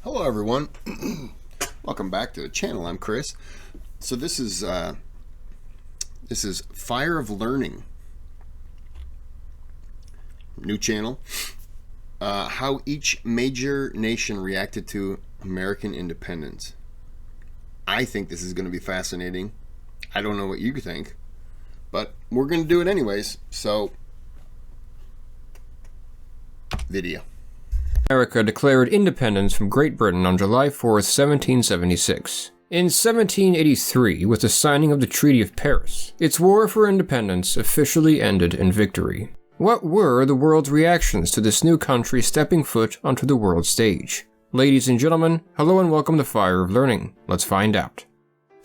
Hello everyone, welcome back to the channel. I'm Kris. So this is Fire of Learning, new channel. How each major nation reacted to American independence. I think this is going to be fascinating. I don't know what you think, but we're going to do it anyways. So, video. America declared independence from Great Britain on July 4th, 1776. In 1783, with the signing of the Treaty of Paris, its war for independence officially ended in victory. What were the world's reactions to this new country stepping foot onto the world stage? Ladies and gentlemen, hello and welcome to Fire of Learning. Let's find out.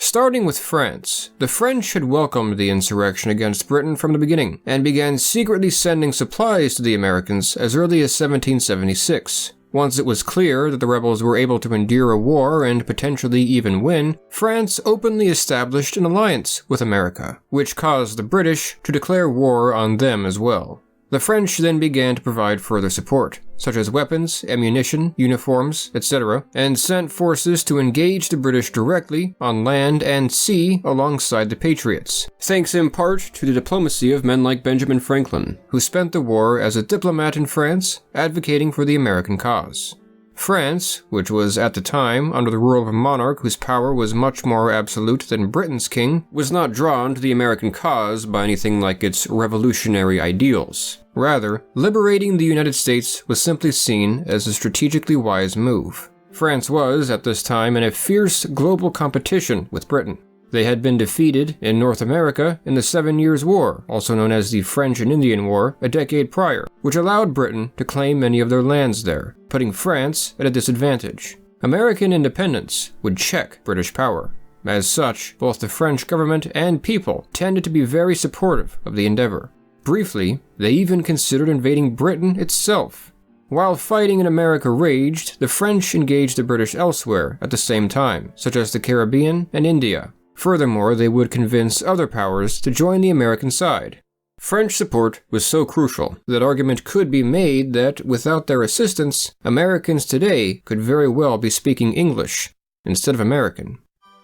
Starting with France, the French had welcomed the insurrection against Britain from the beginning, and began secretly sending supplies to the Americans as early as 1776. Once it was clear that the rebels were able to endure a war and potentially even win, France openly established an alliance with America, which caused the British to declare war on them as well. The French then began to provide further support, such as weapons, ammunition, uniforms, etc., and sent forces to engage the British directly on land and sea alongside the Patriots, thanks in part to the diplomacy of men like Benjamin Franklin, who spent the war as a diplomat in France, advocating for the American cause. France, which was at the time under the rule of a monarch whose power was much more absolute than Britain's king, was not drawn to the American cause by anything like its revolutionary ideals. Rather, liberating the United States was simply seen as a strategically wise move. France was, at this time, in a fierce global competition with Britain. They had been defeated in North America in the 7 Years' War, also known as the French and Indian War, a decade prior, which allowed Britain to claim many of their lands there, putting France at a disadvantage. American independence would check British power. As such, both the French government and people tended to be very supportive of the endeavor. Briefly, they even considered invading Britain itself. While fighting in America raged, the French engaged the British elsewhere at the same time, such as the Caribbean and India. Furthermore, they would convince other powers to join the American side. French support was so crucial that argument could be made that, without their assistance, Americans today could very well be speaking English instead of American.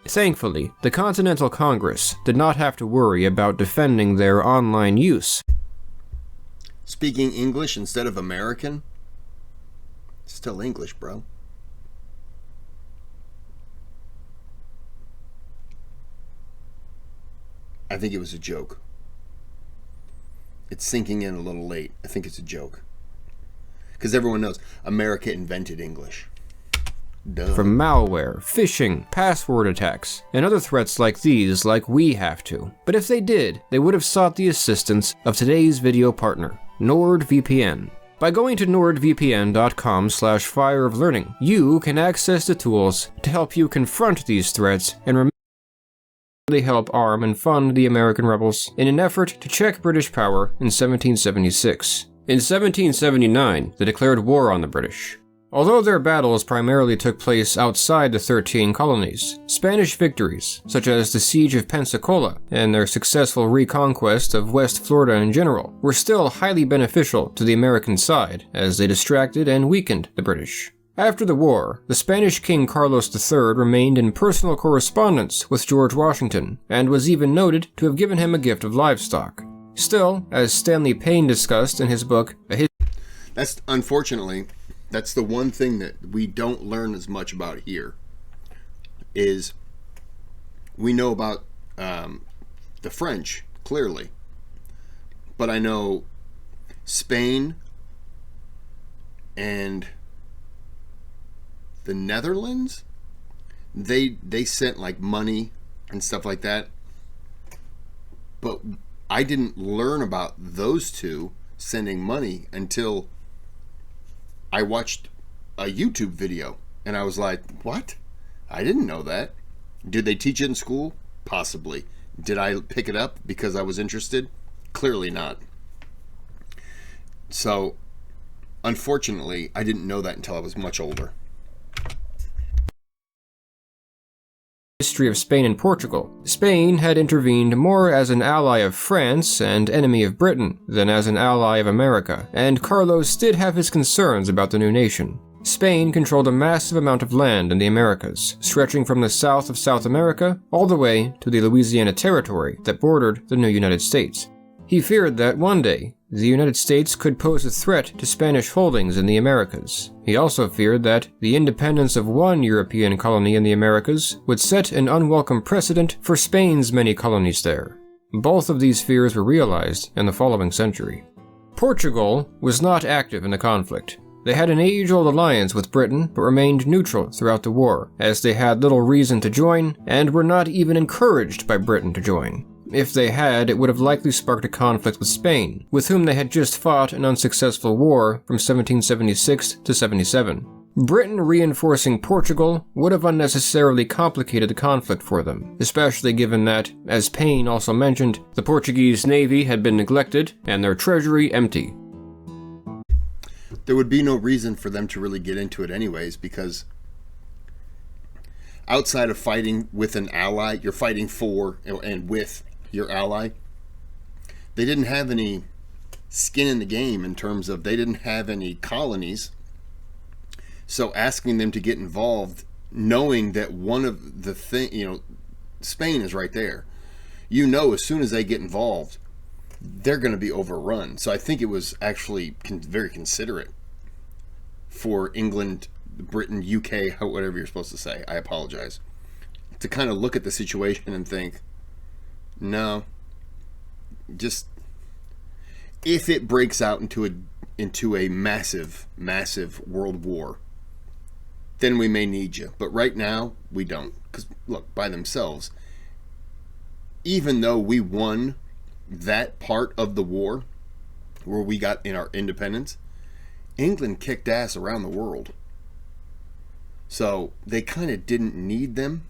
Thankfully, the Continental Congress did not have to worry about defending their online use. Speaking English instead of American? Still English, bro. I think it was a joke. It's sinking in a little late. I think it's a joke. Because everyone knows America invented English. Duh. From malware, phishing, password attacks, and other threats like these, like we have to. But if they did, they would have sought the assistance of today's video partner, NordVPN. By going to nordvpn.com/fireoflearning, you can access the tools to help you confront these threats and help arm and fund the American rebels in an effort to check British power in 1776. In 1779, they declared war on the British. Although their battles primarily took place outside the 13 colonies, Spanish victories, such as the Siege of Pensacola and their successful reconquest of West Florida in general, were still highly beneficial to the American side as they distracted and weakened the British. After the war, the Spanish King Carlos III remained in personal correspondence with George Washington, and was even noted to have given him a gift of livestock. Still, as Stanley Payne discussed in his book, Unfortunately, that's the one thing that we don't learn as much about here, is we know about the French, clearly, but I know Spain and the Netherlands, they sent like money and stuff like that, but I didn't learn about those two sending money until I watched a YouTube video, and I was like, what? I didn't know that. Did they teach it in school? Possibly. Did I pick it up because I was interested? Clearly not. So, unfortunately, I didn't know that until I was much older. History of Spain and Portugal. Spain had intervened more as an ally of France and enemy of Britain than as an ally of America, and Carlos did have his concerns about the new nation. Spain controlled a massive amount of land in the Americas, stretching from the south of South America all the way to the Louisiana Territory that bordered the new United States. He feared that one day, the United States could pose a threat to Spanish holdings in the Americas. He also feared that the independence of one European colony in the Americas would set an unwelcome precedent for Spain's many colonies there. Both of these fears were realized in the following century. Portugal was not active in the conflict. They had an age-old alliance with Britain, but remained neutral throughout the war, as they had little reason to join, and were not even encouraged by Britain to join. If they had, it would have likely sparked a conflict with Spain, with whom they had just fought an unsuccessful war from 1776 to 77. Britain reinforcing Portugal would have unnecessarily complicated the conflict for them, especially given that, as Payne also mentioned, the Portuguese navy had been neglected and their treasury empty. There would be no reason for them to really get into it anyways, because outside of fighting with an ally, you're fighting for and with your ally. They didn't have any skin in the game in terms of they didn't have any colonies. So asking them to get involved, knowing that one of the Spain is right there. As soon as they get involved, they're going to be overrun. So I think it was actually very considerate for England, Britain, UK, whatever you're supposed to say. I apologize. To kind of look at the situation and think, no, just if it breaks out into a massive, massive world war, then we may need you. But right now, we don't. Because, look, by themselves, even though we won that part of the war where we got in our independence, England kicked ass around the world. So they kind of didn't need them.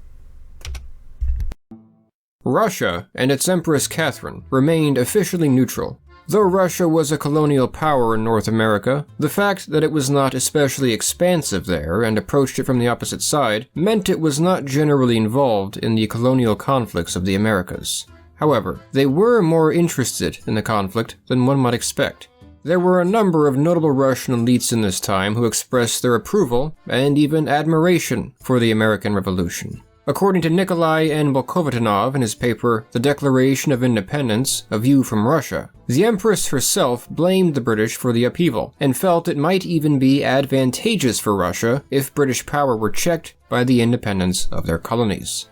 Russia and its Empress Catherine remained officially neutral. Though Russia was a colonial power in North America, the fact that it was not especially expansive there and approached it from the opposite side meant it was not generally involved in the colonial conflicts of the Americas. However, they were more interested in the conflict than one might expect. There were a number of notable Russian elites in this time who expressed their approval and even admiration for the American Revolution. According to Nikolai N. Bolkovitanov in his paper The Declaration of Independence, A View from Russia, the Empress herself blamed the British for the upheaval and felt it might even be advantageous for Russia if British power were checked by the independence of their colonies.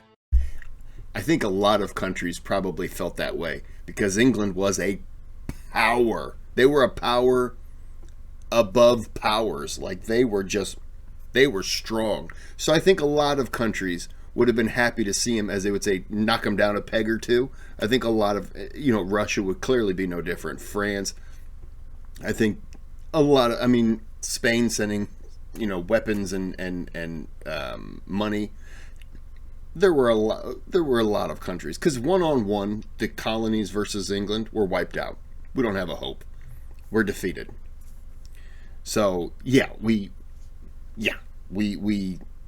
I think a lot of countries probably felt that way because England was a power. They were a power above powers. Like they were strong. So I think a lot of countries would have been happy to see him, as they would say, knock him down a peg or two. I think a lot of, Russia would clearly be no different. France, I think Spain sending, weapons and money. There were a lot of countries, because one-on-one, the colonies versus England were wiped out. We don't have a hope. We're defeated. So we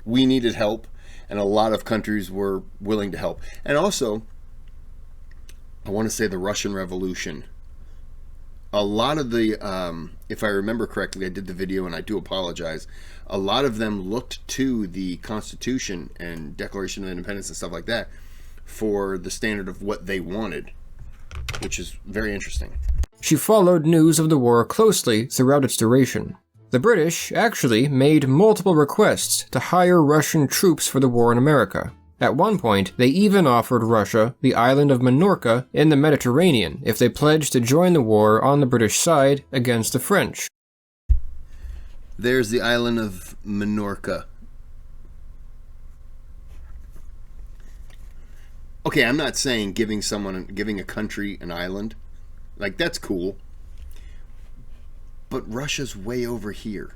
needed help, and a lot of countries were willing to help. And also, I want to say the Russian Revolution. A lot of the, if I remember correctly, I did the video and I do apologize. A lot of them looked to the Constitution and Declaration of Independence and stuff like that for the standard of what they wanted, which is very interesting. She followed news of the war closely throughout its duration. The British actually made multiple requests to hire Russian troops for the war in America. At one point, they even offered Russia the island of Minorca in the Mediterranean if they pledged to join the war on the British side against the French. There's the island of Minorca. Okay, I'm not saying giving a country an island. Like, that's cool. But Russia's way over here.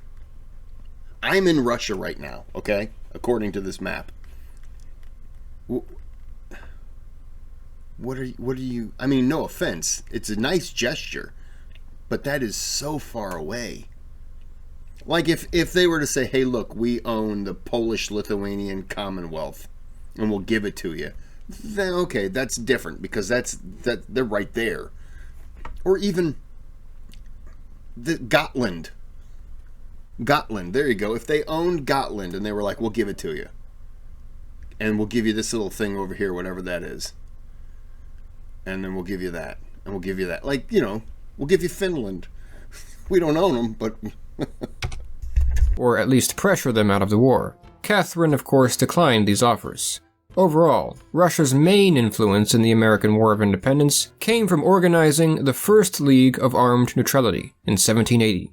I'm in Russia right now, okay? According to this map. What are you... I mean, no offense. It's a nice gesture. But that is so far away. Like, if they were to say, hey, look, we own the Polish-Lithuanian Commonwealth, and we'll give it to you, then, okay, that's different, because they're right there. Or even... the Gotland. Gotland, there you go. If they owned Gotland and they were like, we'll give it to you. And we'll give you this little thing over here, whatever that is. And then we'll give you that. And we'll give you that. Like, we'll give you Finland. We don't own them, but... or at least pressure them out of the war. Catherine, of course, declined these offers. Overall, Russia's main influence in the American War of Independence came from organizing the First League of Armed Neutrality in 1780.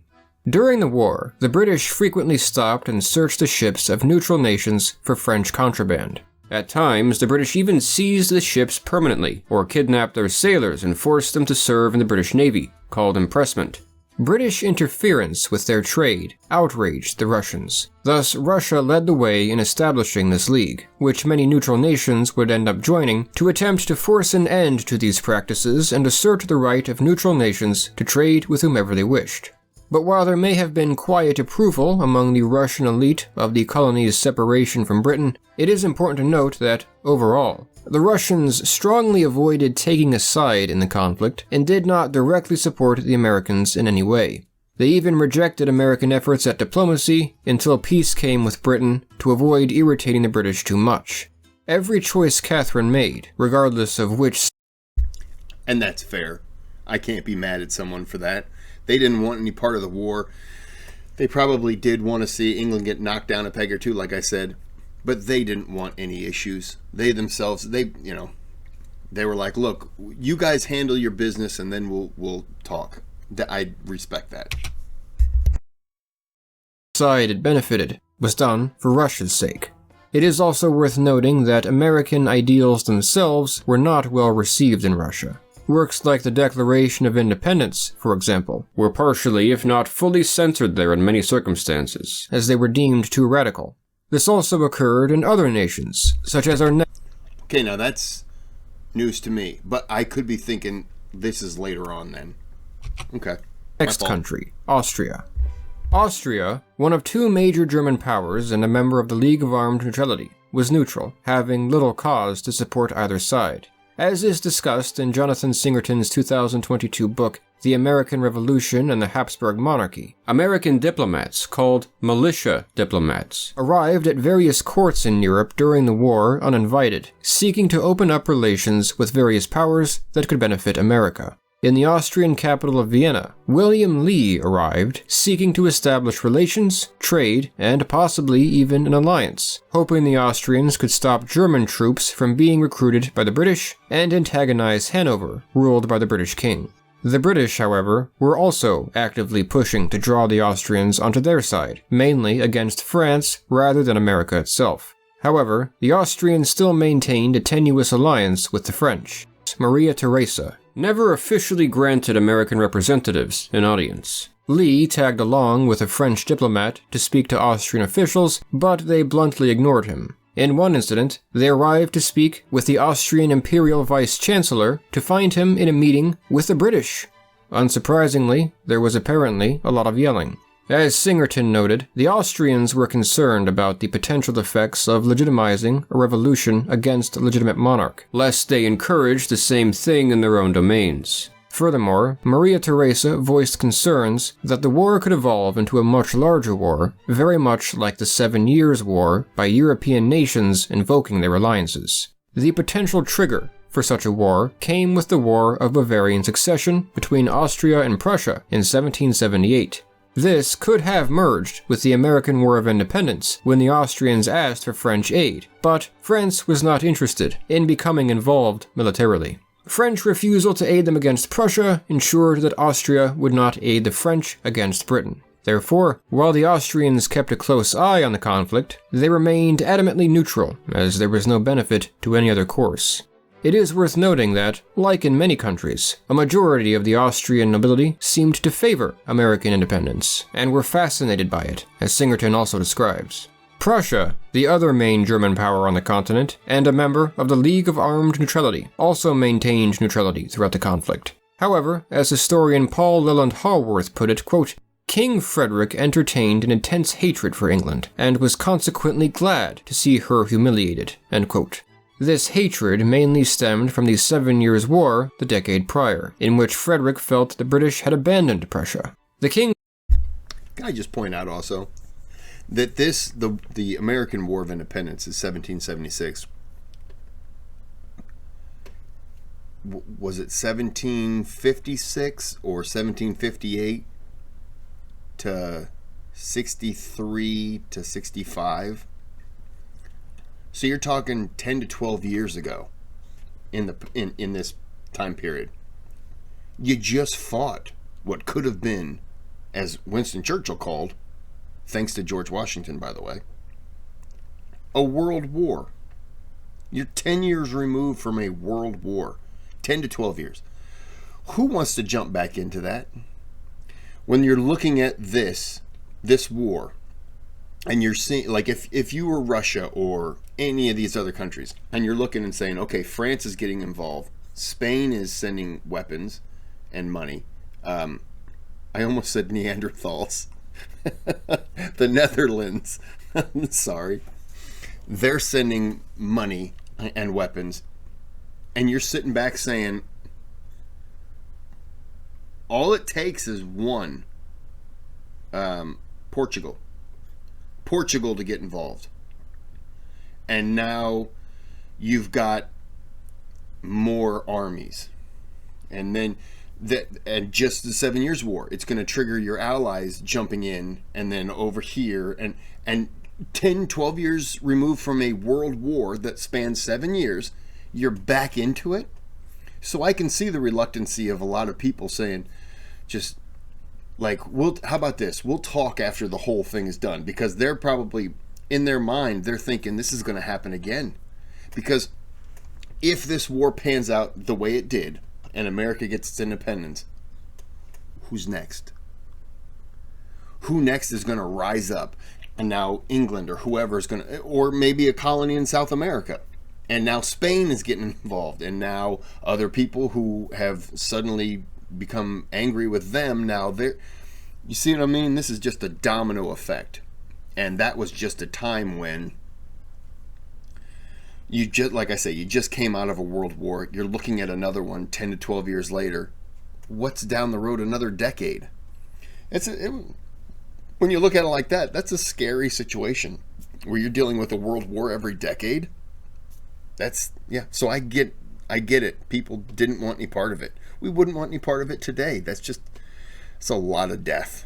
During the war, the British frequently stopped and searched the ships of neutral nations for French contraband. At times, the British even seized the ships permanently, or kidnapped their sailors and forced them to serve in the British Navy, called impressment. British interference with their trade outraged the Russians. Thus, Russia led the way in establishing this league, which many neutral nations would end up joining to attempt to force an end to these practices and assert the right of neutral nations to trade with whomever they wished. But while there may have been quiet approval among the Russian elite of the colony's separation from Britain, it is important to note that, overall, the Russians strongly avoided taking a side in the conflict and did not directly support the Americans in any way. They even rejected American efforts at diplomacy until peace came with Britain to avoid irritating the British too much. Every choice Catherine made, regardless of which... And that's fair. I can't be mad at someone for that. They didn't want any part of the war. They probably did want to see England get knocked down a peg or two, like I said. But they didn't want any issues. They themselves, they were like, look, you guys handle your business and then we'll talk. I respect that. Side it benefited was done for Russia's sake. It is also worth noting that American ideals themselves were not well received in Russia. Works like the Declaration of Independence, for example, were partially, if not fully censored there in many circumstances, as they were deemed too radical. This also occurred in other nations, such as our Okay, now that's news to me, but I could be thinking this is later on then. Okay. Next country, Austria. Austria, one of two major German powers and a member of the League of Armed Neutrality, was neutral, having little cause to support either side. As is discussed in Jonathan Singerton's 2022 book, The American Revolution and the Habsburg Monarchy, American diplomats, called militia diplomats, arrived at various courts in Europe during the war uninvited, seeking to open up relations with various powers that could benefit America. In the Austrian capital of Vienna, William Lee arrived, seeking to establish relations, trade, and possibly even an alliance, hoping the Austrians could stop German troops from being recruited by the British and antagonize Hanover, ruled by the British king. The British, however, were also actively pushing to draw the Austrians onto their side, mainly against France rather than America itself. However, the Austrians still maintained a tenuous alliance with the French. Maria Theresa never officially granted American representatives an audience. Lee tagged along with a French diplomat to speak to Austrian officials, but they bluntly ignored him. In one incident, they arrived to speak with the Austrian Imperial Vice-Chancellor to find him in a meeting with the British. Unsurprisingly, there was apparently a lot of yelling. As Singerton noted, the Austrians were concerned about the potential effects of legitimizing a revolution against a legitimate monarch, lest they encourage the same thing in their own domains. Furthermore, Maria Theresa voiced concerns that the war could evolve into a much larger war, very much like the 7 Years' War, by European nations invoking their alliances. The potential trigger for such a war came with the War of Bavarian Succession between Austria and Prussia in 1778. This could have merged with the American War of Independence when the Austrians asked for French aid, but France was not interested in becoming involved militarily. French refusal to aid them against Prussia ensured that Austria would not aid the French against Britain. Therefore, while the Austrians kept a close eye on the conflict, they remained adamantly neutral, as there was no benefit to any other course. It is worth noting that, like in many countries, a majority of the Austrian nobility seemed to favor American independence, and were fascinated by it, as Singerton also describes. Prussia, the other main German power on the continent, and a member of the League of Armed Neutrality, also maintained neutrality throughout the conflict. However, as historian Paul Leland Haworth put it, quote, King Frederick entertained an intense hatred for England, and was consequently glad to see her humiliated, end quote. This hatred mainly stemmed from the 7 Years' War the decade prior, in which Frederick felt the British had abandoned Prussia. The king... Can I just point out also that the American War of Independence is 1776. Was it 1756 or 1758 to 63 to 65? So you're talking 10 to 12 years ago in this time period. You just fought what could have been, as Winston Churchill called, thanks to George Washington, by the way, a world war. You're 10 years removed from a world war. 10 to 12 years. Who wants to jump back into that? When you're looking at this war, and you're seeing, like, if you were Russia or any of these other countries, and you're looking and saying, okay, France is getting involved, Spain is sending weapons and money. I almost said Neanderthals. The Netherlands, sorry, they're sending money and weapons, and you're sitting back saying, all it takes is one, Portugal to get involved, and now you've got more armies, and then and just the 7 Years' War, it's going to trigger your allies jumping in, and then over here, and 10, 12 years removed from a world war that spans 7 years, you're back into it. So I can see the reluctancy of a lot of people saying, just like, how about this? We'll talk after the whole thing is done, because they're probably, in their mind, they're thinking this is going to happen again. Because if this war pans out the way it did, and America gets its independence, who's next? Who next is going to rise up? And now England or whoever is going to, or maybe a colony in South America. And now Spain is getting involved. And now other people who have suddenly become angry with them, now they're, you see what I mean? This is just a domino effect. And that was just a time when you just, like I say, you just came out of a world war. You're looking at another one 10 to 12 years later. What's down the road another decade? When you look at it like that, that's a scary situation where you're dealing with a world war every decade. So I get it. People didn't want any part of it. We wouldn't want any part of it today. It's a lot of death.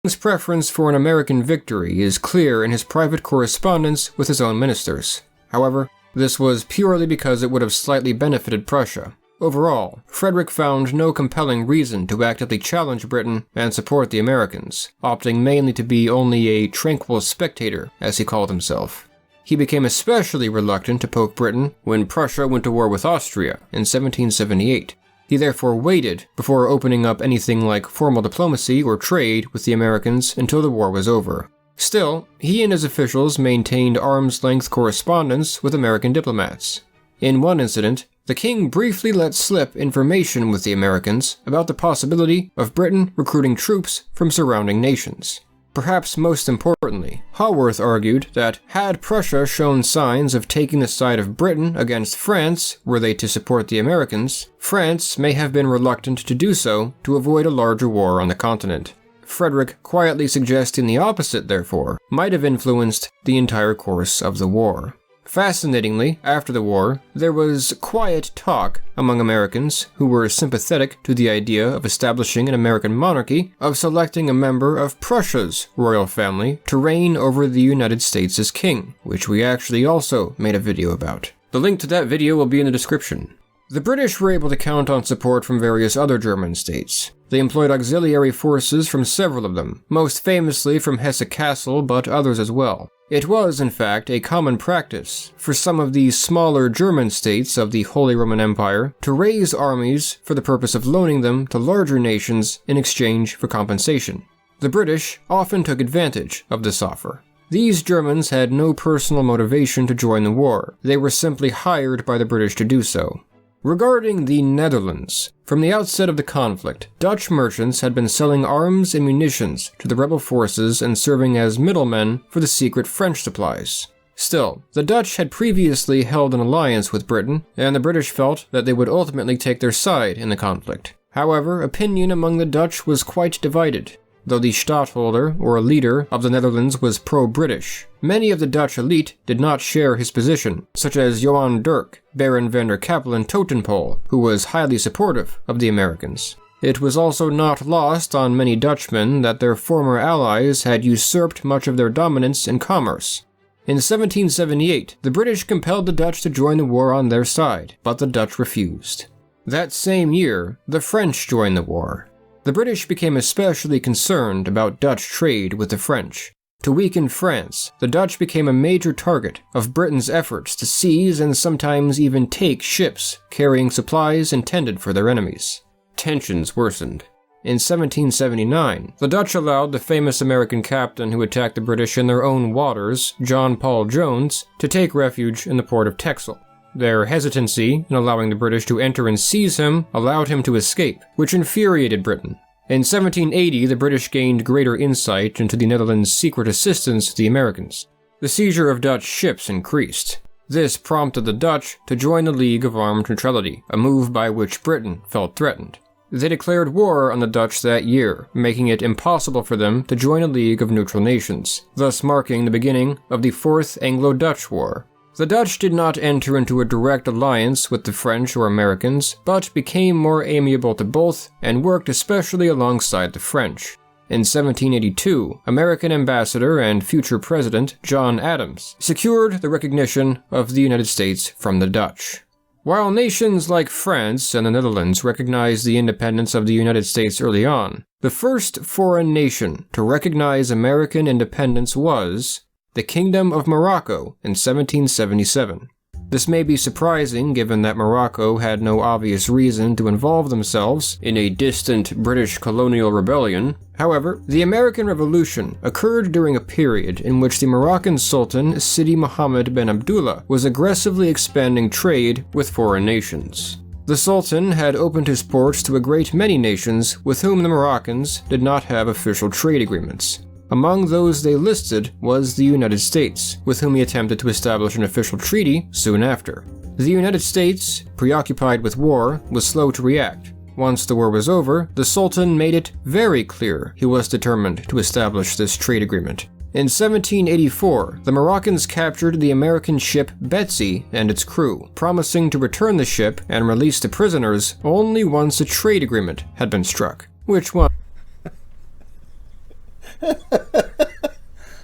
His preference for an American victory is clear in his private correspondence with his own ministers. However, this was purely because it would have slightly benefited Prussia. Overall, Frederick found no compelling reason to actively challenge Britain and support the Americans, opting mainly to be only a tranquil spectator, as he called himself. He became especially reluctant to poke Britain when Prussia went to war with Austria in 1778. He therefore waited before opening up anything like formal diplomacy or trade with the Americans until the war was over. Still, he and his officials maintained arm's-length correspondence with American diplomats. In one incident, the king briefly let slip information with the Americans about the possibility of Britain recruiting troops from surrounding nations. Perhaps most importantly, Haworth argued that had Prussia shown signs of taking the side of Britain against France were they to support the Americans, France may have been reluctant to do so to avoid a larger war on the continent. Frederick quietly suggesting the opposite, therefore, might have influenced the entire course of the war. Fascinatingly, after the war, there was quiet talk among Americans who were sympathetic to the idea of establishing an American monarchy of selecting a member of Prussia's royal family to reign over the United States as king, which we actually also made a video about. The link to that video will be in the description. The British were able to count on support from various other German states. They employed auxiliary forces from several of them, most famously from Hesse-Kassel, but others as well. It was, in fact, a common practice for some of the smaller German states of the Holy Roman Empire to raise armies for the purpose of loaning them to larger nations in exchange for compensation. The British often took advantage of this offer. These Germans had no personal motivation to join the war. They were simply hired by the British to do so. Regarding the Netherlands, from the outset of the conflict, Dutch merchants had been selling arms and munitions to the rebel forces and serving as middlemen for the secret French supplies. Still, the Dutch had previously held an alliance with Britain, and the British felt that they would ultimately take their side in the conflict. However, opinion among the Dutch was quite divided. Though the stadtholder, or leader, of the Netherlands was pro-British, many of the Dutch elite did not share his position, such as Johan Dirk, Baron van der Capellen Totenpol, who was highly supportive of the Americans. It was also not lost on many Dutchmen that their former allies had usurped much of their dominance in commerce. In 1778, the British compelled the Dutch to join the war on their side, but the Dutch refused. That same year, the French joined the war. The British became especially concerned about Dutch trade with the French. To weaken France, the Dutch became a major target of Britain's efforts to seize and sometimes even take ships carrying supplies intended for their enemies. Tensions worsened. In 1779, the Dutch allowed the famous American captain who attacked the British in their own waters, John Paul Jones, to take refuge in the port of Texel. Their hesitancy in allowing the British to enter and seize him allowed him to escape, which infuriated Britain. In 1780, the British gained greater insight into the Netherlands' secret assistance to the Americans. The seizure of Dutch ships increased. This prompted the Dutch to join the League of Armed Neutrality, a move by which Britain felt threatened. They declared war on the Dutch that year, making it impossible for them to join a League of Neutral Nations, thus marking the beginning of the Fourth Anglo-Dutch War. The Dutch did not enter into a direct alliance with the French or Americans, but became more amiable to both and worked especially alongside the French. In 1782, American ambassador and future president John Adams secured the recognition of the United States from the Dutch. While nations like France and the Netherlands recognized the independence of the United States early on, the first foreign nation to recognize American independence was the Kingdom of Morocco in 1777. This may be surprising given that Morocco had no obvious reason to involve themselves in a distant British colonial rebellion. However, the American Revolution occurred during a period in which the Moroccan Sultan Sidi Mohammed bin Abdullah was aggressively expanding trade with foreign nations. The Sultan had opened his ports to a great many nations with whom the Moroccans did not have official trade agreements. Among those they listed was the United States, with whom he attempted to establish an official treaty soon after. The United States, preoccupied with war, was slow to react. Once the war was over, the Sultan made it very clear he was determined to establish this trade agreement. In 1784, the Moroccans captured the American ship Betsy and its crew, promising to return the ship and release the prisoners only once a trade agreement had been struck, which one.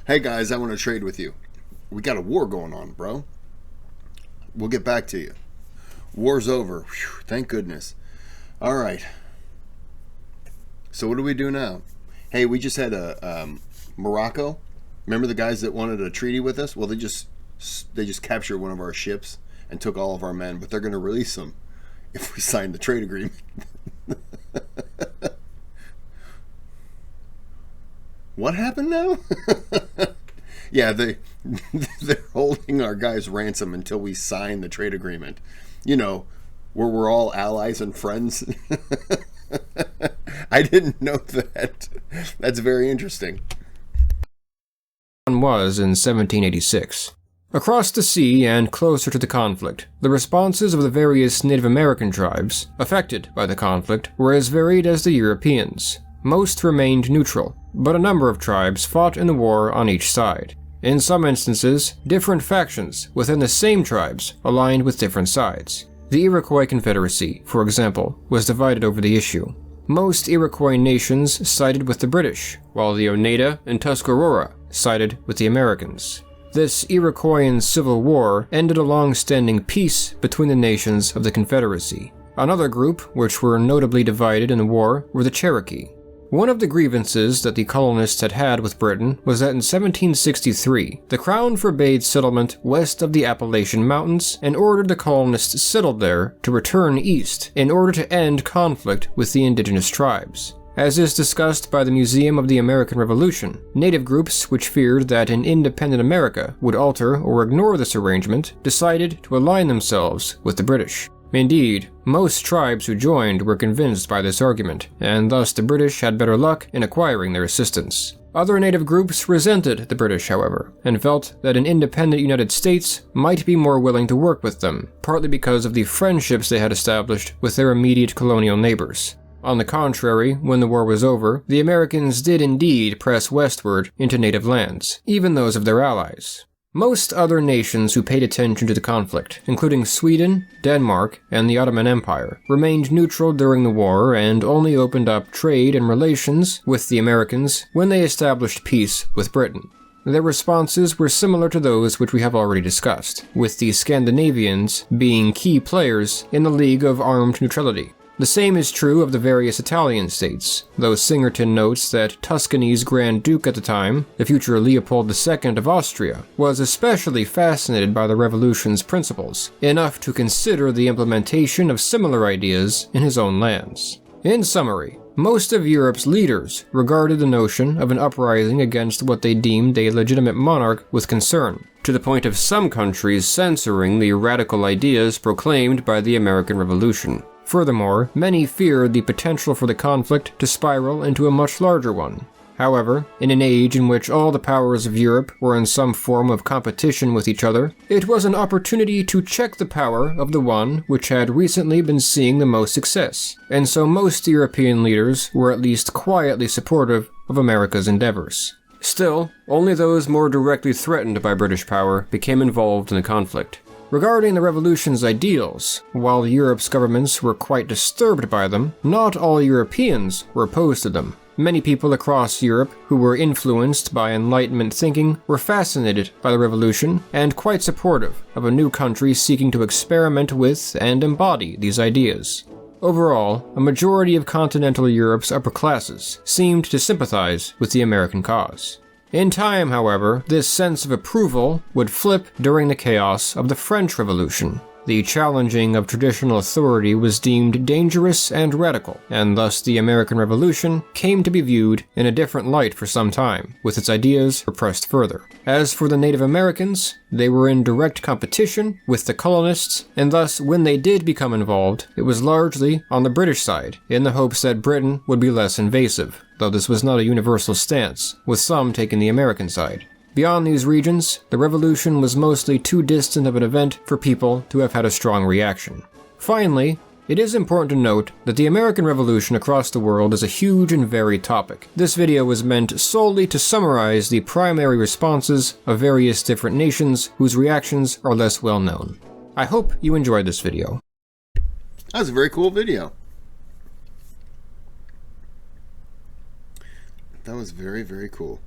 Hey guys, I want to trade with you. We got a war going on, bro. We'll get back to you. War's over. Whew, thank goodness. All right. So what do we do now? Hey, we just had a Morocco. Remember the guys that wanted a treaty with us? Well, they just captured one of our ships and took all of our men, but they're going to release them if we sign the trade agreement. What happened now? Yeah, they're holding our guys ransom until we sign the trade agreement. You know, where we're all allies and friends. I didn't know that. That's very interesting. Was in 1786. Across the sea and closer to the conflict, the responses of the various Native American tribes affected by the conflict were as varied as the Europeans. Most remained neutral, but a number of tribes fought in the war on each side. In some instances, different factions within the same tribes aligned with different sides. The Iroquois Confederacy, for example, was divided over the issue. Most Iroquois nations sided with the British, while the Oneida and Tuscarora sided with the Americans. This Iroquoian Civil War ended a long-standing peace between the nations of the Confederacy. Another group, which were notably divided in the war, were the Cherokee. One of the grievances that the colonists had had with Britain was that in 1763, the Crown forbade settlement west of the Appalachian Mountains and ordered the colonists settled there to return east in order to end conflict with the indigenous tribes. As is discussed by the Museum of the American Revolution, native groups which feared that an independent America would alter or ignore this arrangement decided to align themselves with the British. Indeed, most tribes who joined were convinced by this argument, and thus the British had better luck in acquiring their assistance. Other native groups resented the British, however, and felt that an independent United States might be more willing to work with them, partly because of the friendships they had established with their immediate colonial neighbors. On the contrary, when the war was over, the Americans did indeed press westward into native lands, even those of their allies. Most other nations who paid attention to the conflict, including Sweden, Denmark, and the Ottoman Empire, remained neutral during the war and only opened up trade and relations with the Americans when they established peace with Britain. Their responses were similar to those which we have already discussed, with the Scandinavians being key players in the League of Armed Neutrality. The same is true of the various Italian states, though Singerton notes that Tuscany's Grand Duke at the time, the future Leopold II of Austria, was especially fascinated by the revolution's principles, enough to consider the implementation of similar ideas in his own lands. In summary, most of Europe's leaders regarded the notion of an uprising against what they deemed a legitimate monarch with concern, to the point of some countries censoring the radical ideas proclaimed by the American Revolution. Furthermore, many feared the potential for the conflict to spiral into a much larger one. However, in an age in which all the powers of Europe were in some form of competition with each other, it was an opportunity to check the power of the one which had recently been seeing the most success, and so most European leaders were at least quietly supportive of America's endeavors. Still, only those more directly threatened by British power became involved in the conflict. Regarding the revolution's ideals, while Europe's governments were quite disturbed by them, not all Europeans were opposed to them. Many people across Europe who were influenced by Enlightenment thinking were fascinated by the revolution and quite supportive of a new country seeking to experiment with and embody these ideas. Overall, a majority of continental Europe's upper classes seemed to sympathize with the American cause. In time, however, this sense of approval would flip during the chaos of the French Revolution. The challenging of traditional authority was deemed dangerous and radical, and thus the American Revolution came to be viewed in a different light for some time, with its ideas repressed further. As for the Native Americans, they were in direct competition with the colonists, and thus when they did become involved, it was largely on the British side, in the hopes that Britain would be less invasive, though this was not a universal stance, with some taking the American side. Beyond these regions, the revolution was mostly too distant of an event for people to have had a strong reaction. Finally, it is important to note that the American Revolution across the world is a huge and varied topic. This video was meant solely to summarize the primary responses of various different nations whose reactions are less well known. I hope you enjoyed this video. That was a very cool video. That was very, very cool.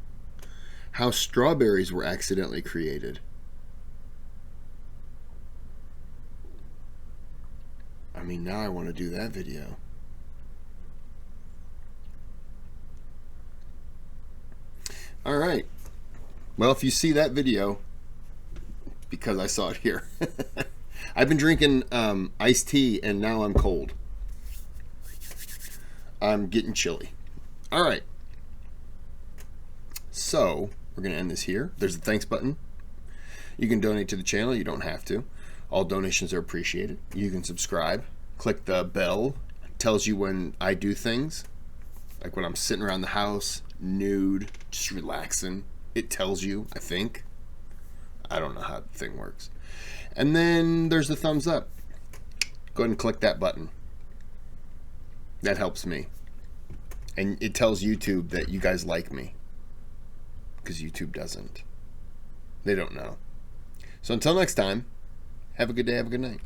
How strawberries were accidentally created. I mean, now I want to do that video. All right. Well, if you see that video, because I saw it here. I've been drinking iced tea, and now I'm cold. I'm getting chilly. All right. So, we're going to end this here. There's the thanks button. You can donate to the channel. You don't have to. All donations are appreciated. You can subscribe. Click the bell. It tells you when I do things. Like when I'm sitting around the house, nude, just relaxing. It tells you, I think. I don't know how the thing works. And then there's the thumbs up. Go ahead and click that button. That helps me. And it tells YouTube that you guys like me. Because YouTube doesn't. They don't know. So until next time, have a good day, have a good night.